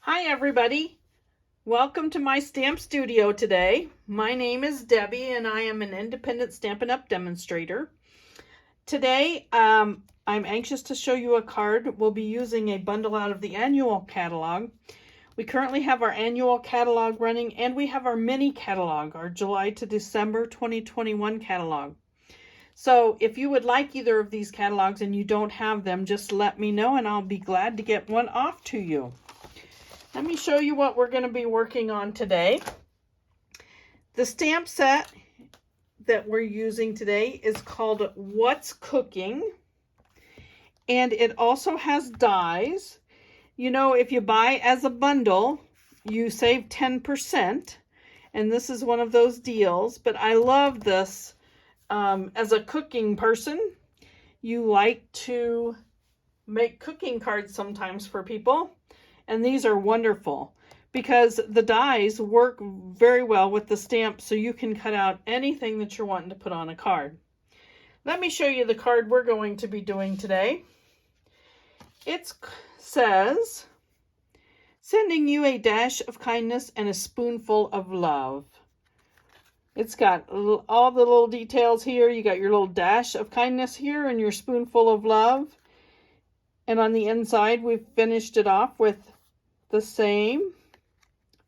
Hi everybody, welcome to my stamp studio today. My name is Debbie and I am an independent Stampin' Up! Demonstrator. Today I'm anxious to show you a card. We'll be using a bundle out of the annual catalog. We currently have our annual catalog running and we have our mini catalog, our July to December 2021 catalog. So if you would like either of these catalogs and you don't have them, just let me know and I'll be glad to get one off to you. Let me show you what we're going to be working on today. The stamp set that we're using today is called What's Cooking, and it also has dies. You know, if you buy as a bundle, you save 10%, and this is one of those deals, but I love this. As a cooking person, you like to make cooking cards sometimes for people. And these are wonderful because the dies work very well with the stamp, so you can cut out anything that you're wanting to put on a card. Let me show you the card we're going to be doing today. It says, sending you a dash of kindness and a spoonful of love. It's got all the little details here. You got your little dash of kindness here and your spoonful of love. And on the inside, we've finished it off with the same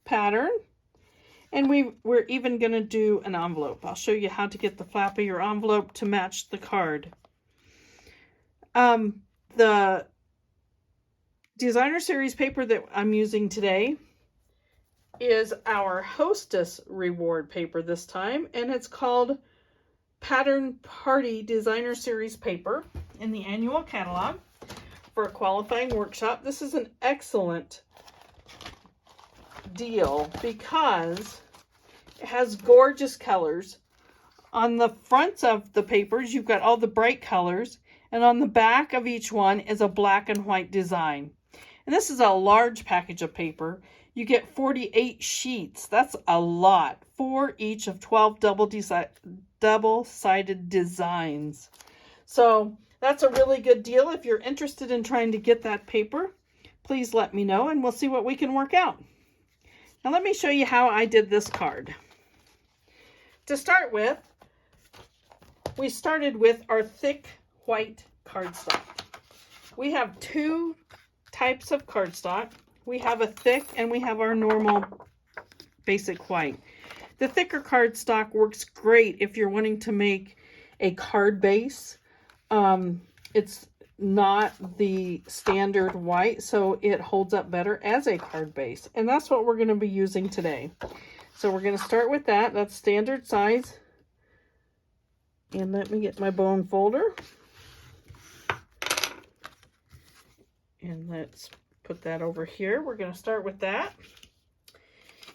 pattern, and we're even going to do an envelope. I'll show you how to get the flap of your envelope to match the card. The designer series paper that I'm using today is our Hostess reward paper this time, and it's called Pattern Party Designer Series paper in the annual catalog for a qualifying workshop. This is an excellent deal because it has gorgeous colors. On the fronts of the papers, you've got all the bright colors, and on the back of each one is a black and white design. And this is a large package of paper. You get 48 sheets. That's a lot for each of 12 double-sided designs. So that's a really good deal. If you're interested in trying to get that paper, please let me know and we'll see what we can work out. Now let me show you how I did this card. To start with, we started with our thick white cardstock. We have two types of cardstock. We have a thick and we have our normal basic white. The thicker cardstock works great if you're wanting to make a card base. It's not the standard white, so it holds up better as a card base. And that's what we're going to be using today. So we're going to start with that. That's standard size. And let me get my bone folder. And let's put that over here. We're going to start with that.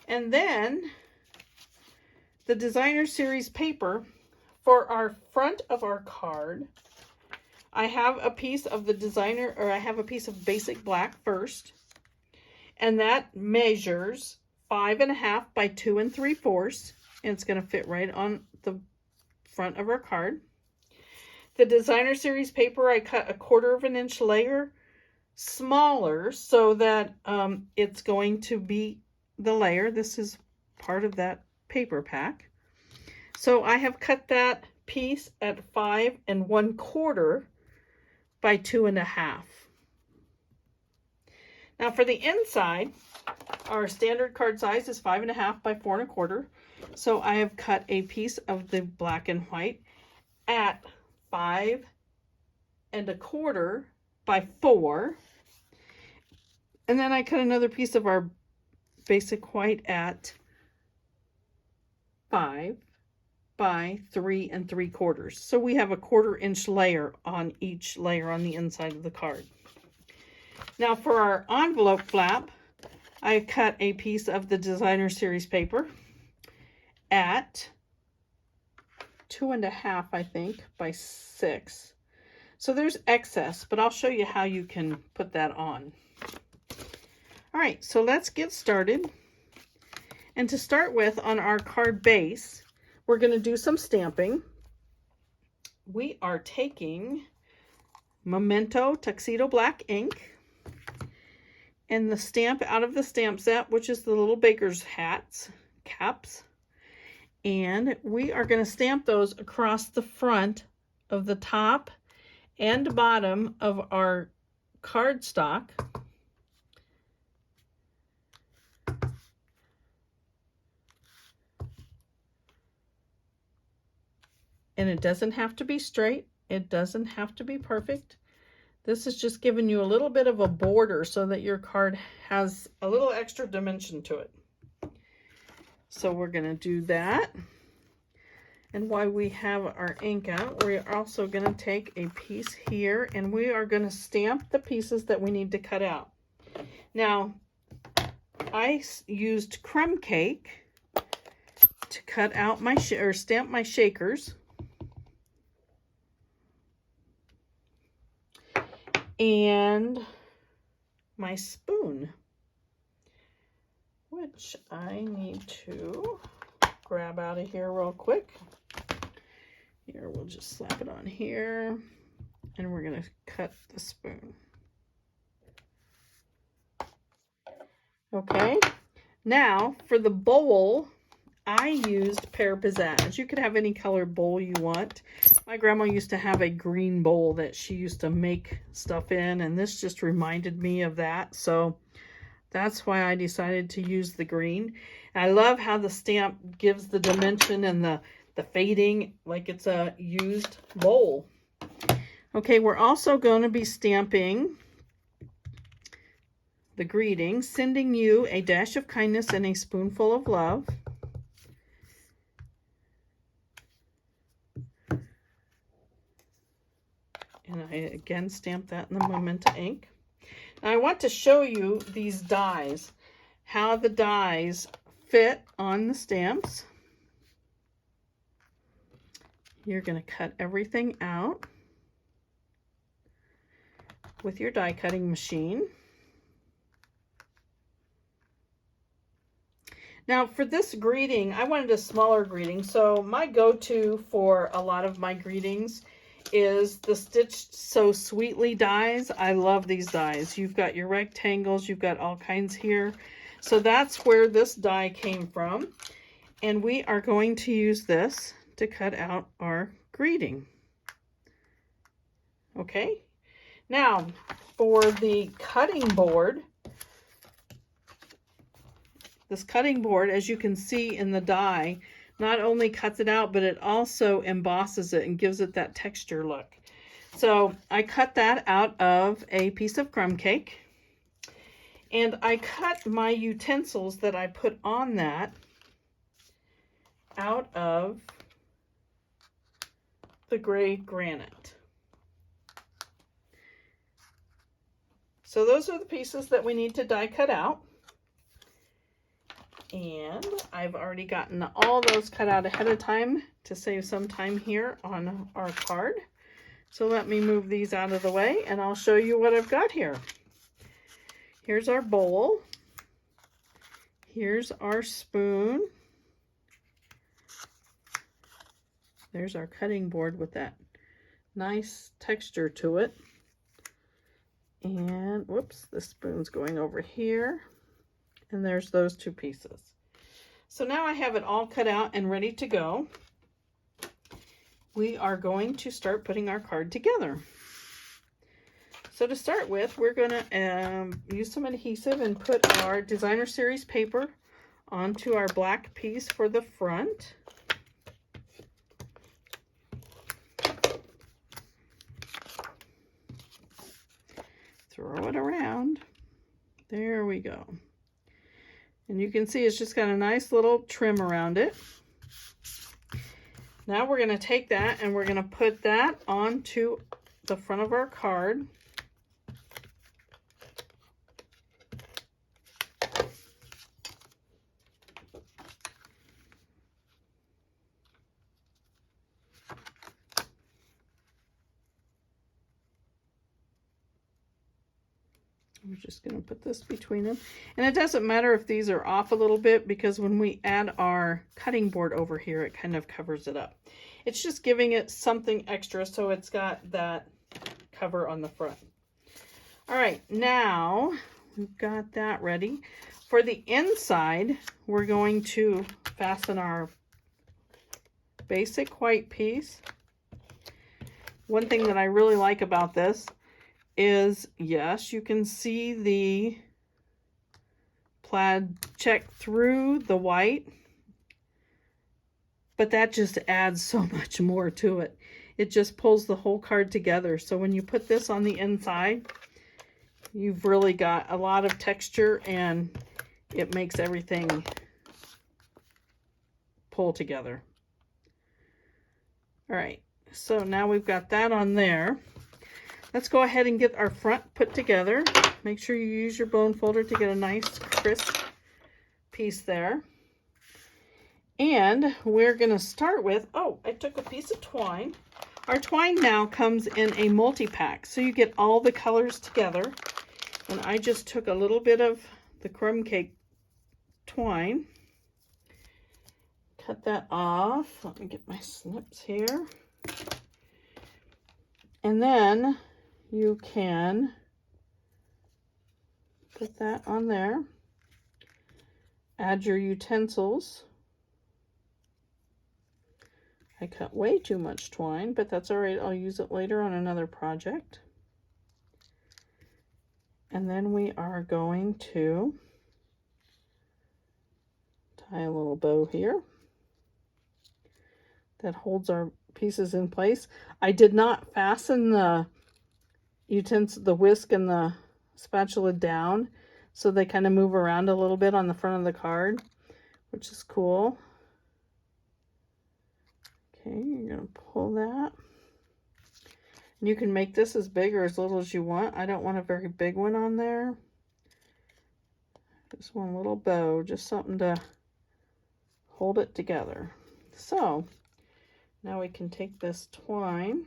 And then the designer series paper for our front of our card. I have a piece of the designer, or I have a piece of basic black first, and that measures 5.5 by 2 3/4, and it's going to fit right on the front of our card. The designer series paper, I cut a 1/4 inch layer smaller so that it's going to be the layer. This is part of that paper pack. So I have cut that piece at 5 1/4 by 2.5. Now for the inside, our standard card size is 5.5 by 4 1/4. So I have cut a piece of the black and white at 5 1/4 by 4. And then I cut another piece of our basic white at 5 by 3 3/4. So we have a 1/4 inch layer on each layer on the inside of the card. Now for our envelope flap, I cut a piece of the designer series paper at 2.5, I think, by 6. So there's excess, but I'll show you how you can put that on. All right, so let's get started. And to start with, on our card base, we're going to do some stamping. We are taking Memento Tuxedo Black ink, and the stamp out of the stamp set, which is the little baker's caps. And we are going to stamp those across the front of the top and bottom of our cardstock. And it doesn't have to be straight. It doesn't have to be perfect. This is just giving you a little bit of a border so that your card has a little extra dimension to it. So we're going to do that. And while we have our ink out, we're also going to take a piece here and we are going to stamp the pieces that we need to cut out. Now, I used crumb cake to cut out my stamp my shakers. And my spoon, which I need to grab out of here real quick. Here, we'll just slap it on here, and we're going to cut the spoon. Okay, now for the bowl, I used Pear Pizzazz. You could have any color bowl you want. My grandma used to have a green bowl that she used to make stuff in, and this just reminded me of that. So that's why I decided to use the green. And I love how the stamp gives the dimension and the fading like it's a used bowl. Okay, we're also going to be stamping the greeting, sending you a dash of kindness and a spoonful of love. And I again stamp that in the Magenta ink. Now I want to show you these dies, how the dies fit on the stamps. You're going to cut everything out with your die cutting machine. Now for this greeting, I wanted a smaller greeting, so my go-to for a lot of my greetings is the Stitched So Sweetly dies. I love these dies. You've got your rectangles, you've got all kinds here. So that's where this die came from. And we are going to use this to cut out our greeting. Okay. Now for the cutting board, this cutting board, as you can see in the die, not only cuts it out, but it also embosses it and gives it that texture look. So I cut that out of a piece of crumb cake. And I cut my utensils that I put on that out of the gray granite. So those are the pieces that we need to die cut out. And I've already gotten all those cut out ahead of time to save some time here on our card. So let me move these out of the way and I'll show you what I've got here. Here's our bowl. Here's our spoon. There's our cutting board with that nice texture to it. And whoops, the spoon's going over here. And there's those two pieces. So now I have it all cut out and ready to go. We are going to start putting our card together. So to start with, we're going to use some adhesive and put our Designer Series paper onto our black piece for the front. Throw it around. There we go. And you can see it's just got a nice little trim around it. Now we're going to take that and we're going to put that onto the front of our card. We're just going to put this between them. And it doesn't matter if these are off a little bit because when we add our cutting board over here, it kind of covers it up. It's just giving it something extra so it's got that cover on the front. All right, now we've got that ready. For the inside, we're going to fasten our basic white piece. One thing that I really like about this is, yes, you can see the plaid check through the white, but that just adds so much more to it. It just pulls the whole card together. So when you put this on the inside, you've really got a lot of texture and it makes everything pull together. All right, so now we've got that on there. Let's go ahead and get our front put together. Make sure you use your bone folder to get a nice crisp piece there. And we're gonna start with, oh, I took a piece of twine. Our twine now comes in a multi-pack, so you get all the colors together. And I just took a little bit of the crumb cake twine. Cut that off. Let me get my snips here. And then you can put that on there. Add your utensils. I cut way too much twine, but that's all right. I'll use it later on another project. And then we are going to tie a little bow here that holds our pieces in place. I did not fasten the utensil, the whisk and the spatula down, so they kind of move around a little bit on the front of the card, which is cool. Okay, you're gonna pull that. And you can make this as big or as little as you want. I don't want a very big one on there. Just one little bow, just something to hold it together. So now we can take this twine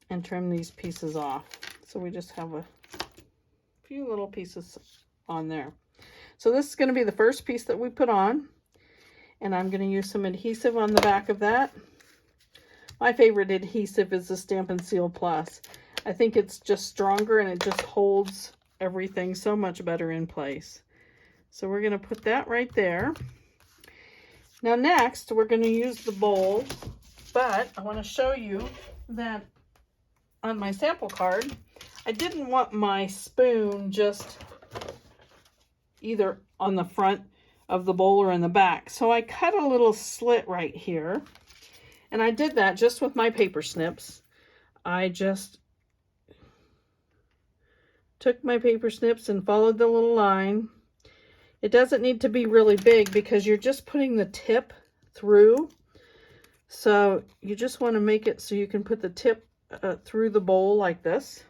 and trim these pieces off. So we just have a few little pieces on there. So this is going to be the first piece that we put on, and I'm going to use some adhesive on the back of that. My favorite adhesive is the Stamp & Seal Plus. I think it's just stronger and it just holds everything so much better in place. So we're going to put that right there. Now next, we're going to use the bowl, but I want to show you that on my sample card, I didn't want my spoon just either on the front of the bowl or in the back. So I cut a little slit right here, and I did that just with my paper snips. I just took my paper snips and followed the little line. It doesn't need to be really big because you're just putting the tip through. So you just want to make it so you can put the tip through the bowl like this.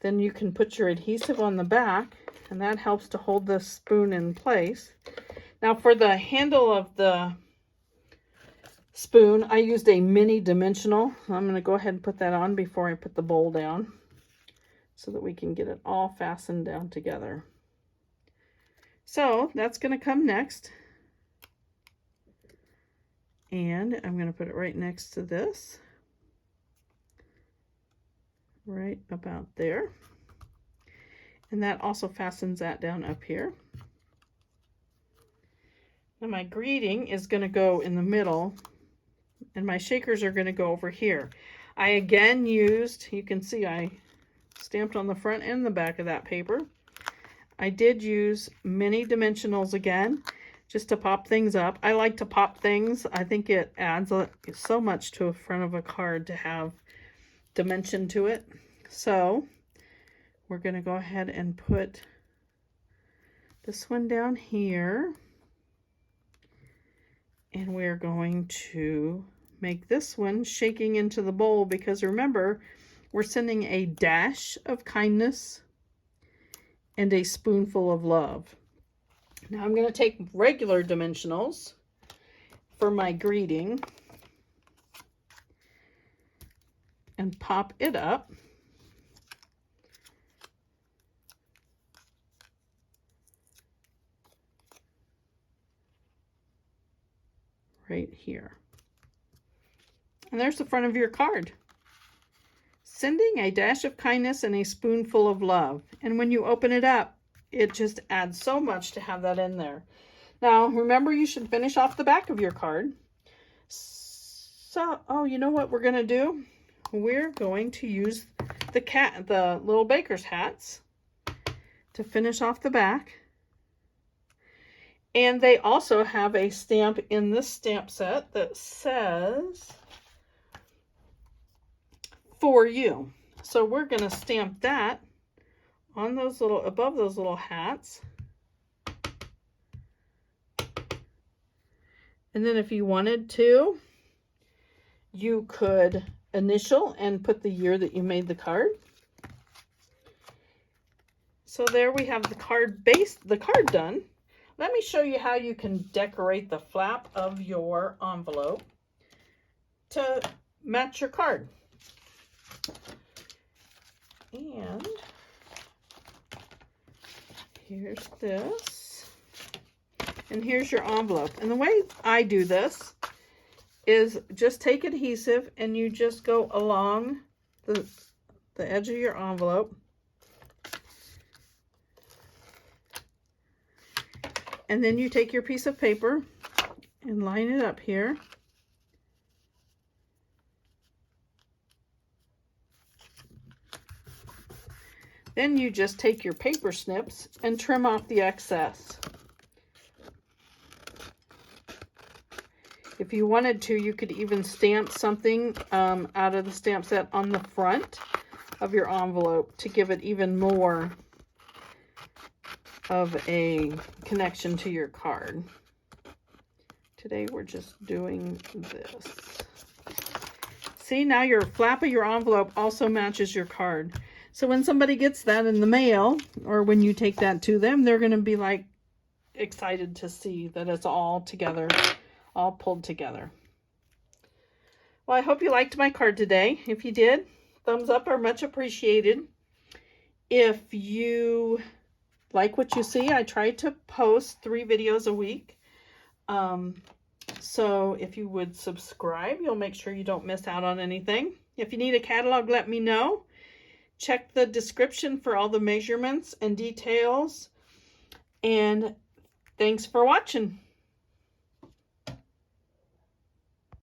Then you can put your adhesive on the back, and that helps to hold the spoon in place. Now for the handle of the spoon, I used a mini dimensional. I'm going to go ahead and put that on before I put the bowl down so that we can get it all fastened down together. So that's going to come next. And I'm going to put it right next to this. Right about there. And that also fastens that down up here. Now my greeting is going to go in the middle, and my shakers are going to go over here. I again used, you can see I stamped on the front and the back of that paper. I did use mini dimensionals again, just to pop things up. I like to pop things. I think it adds so much to the front of a card to have dimension to it. So we're going to go ahead and put this one down here, and we're going to make this one shaking into the bowl, because remember, we're sending a dash of kindness and a spoonful of love. Now I'm going to take regular dimensionals for my greeting and pop it up. Right here. And there's the front of your card. sending a dash of kindness and a spoonful of love. And when you open it up, it just adds so much to have that in there. Now, remember, you should finish off the back of your card. So, oh, you know what we're going to do? We're going to use the little baker's hats to finish off the back. And they also have a stamp in this stamp set that says, "For you." So we're going to stamp that on those little, above those little hats. And then if you wanted to, you could initial and put the year that you made the card. So there we have the card done. Let me show you how you can decorate the flap of your envelope to match your card. And here's this. And here's your envelope. And the way I do this is just take adhesive and you just go along the edge of your envelope. And then you take your piece of paper and line it up here. Then you just take your paper snips and trim off the excess. If you wanted to, you could even stamp something out of the stamp set on the front of your envelope to give it even more of a connection to your card. Today we're just doing this. See, now your flap of your envelope also matches your card. So when somebody gets that in the mail, or when you take that to them, they're going to be like excited to see that it's all together, all pulled together. Well, I hope you liked my card today. If you did, thumbs up are much appreciated. If you like what you see, I try to post 3 videos a week. So if you would subscribe, you'll make sure you don't miss out on anything. If you need a catalog, let me know. Check the description for all the measurements and details. And thanks for watching.